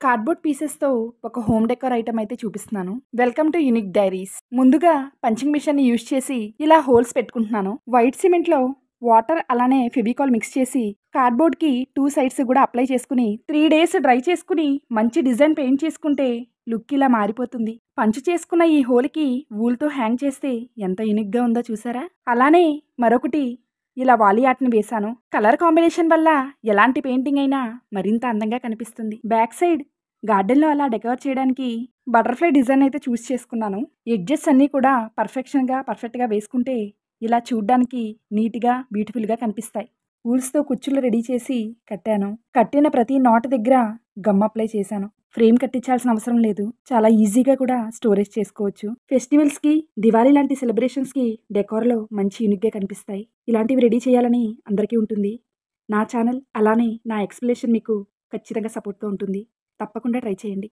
Cardboard పీసెస్‌తో ఒక home decor item అయితే చూపిస్తున్నాను. Welcome to unique diaries. ముందుగా పంచింగ్ మిషన్‌ని యూజ్ చేసి ఇలా హోల్స్ పెట్టుకుంటున్నాను. వైట్ సిమెంట్‌లో వాటర్ అలానే ఫెవికాల్ మిక్స్ చేసి కార్డ్‌బోర్డ్‌కి 2 సైడ్స్ కూడా అప్లై చేసుకుని 3 డేస్ డ్రై చేసుకుని మంచి డిజైన్ పెయింట్ చేసుకుంటే లుక్ ఇలా మారిపోతుంది. పంచ్ చేసుకున్న ఈ హోల్‌కి వూల్‌తో హ్యాంగ్ చేస్తే ఎంత యూనిక్‌గా ఉందో చూసారా? అలానే మరొకటి ఇలా వాలీ ఆర్ట్‌ని వేశాను. కలర్ కాంబినేషన్ వల్ల ఎలాంటి పెయింటింగ్ అయినా మరింత అందంగా కనిపిస్తుంది. బ్యాక్ సైడ్ గార్డెన్‌లో అలా డెకర్ చేయడానికి బటర్‌ఫ్లై డిజైన్ అయితే చూస్ చేసుకున్నాను. ఎడ్జెస్ అన్నీ కూడా పర్ఫెక్ట్‌గా వేసుకుంటే ఇలా చూడ్డానికి నీట్‌గా, బ్యూటిఫుల్‌గా కనిపిస్తాయి. వూల్స్‌తో కుచ్చులు రెడీ చేసి కట్టాను. కట్టిన ప్రతి నాట్ దగ్గర గమ్ అప్లై చేశాను. ఫ్రేమ్ కట్టించాల్సిన అవసరం లేదు. చాలా ఈజీగా కూడా స్టోరేజ్ చేసుకోవచ్చు. ఫెస్టివల్స్‌కి, దివాళీ లాంటి సెలబ్రేషన్స్‌కి డెకార్‌లో మంచి యూనిక్‌గా కనిపిస్తాయి. ఇలాంటివి రెడీ చేయాలని అందరికీ ఉంటుంది. నా ఛానల్ అలానే నా ఎక్స్‌ప్లనేషన్ మీకు ఖచ్చితంగా సపోర్ట్‌తో ఉంటుంది. తప్పకుండా ట్రై చేయండి.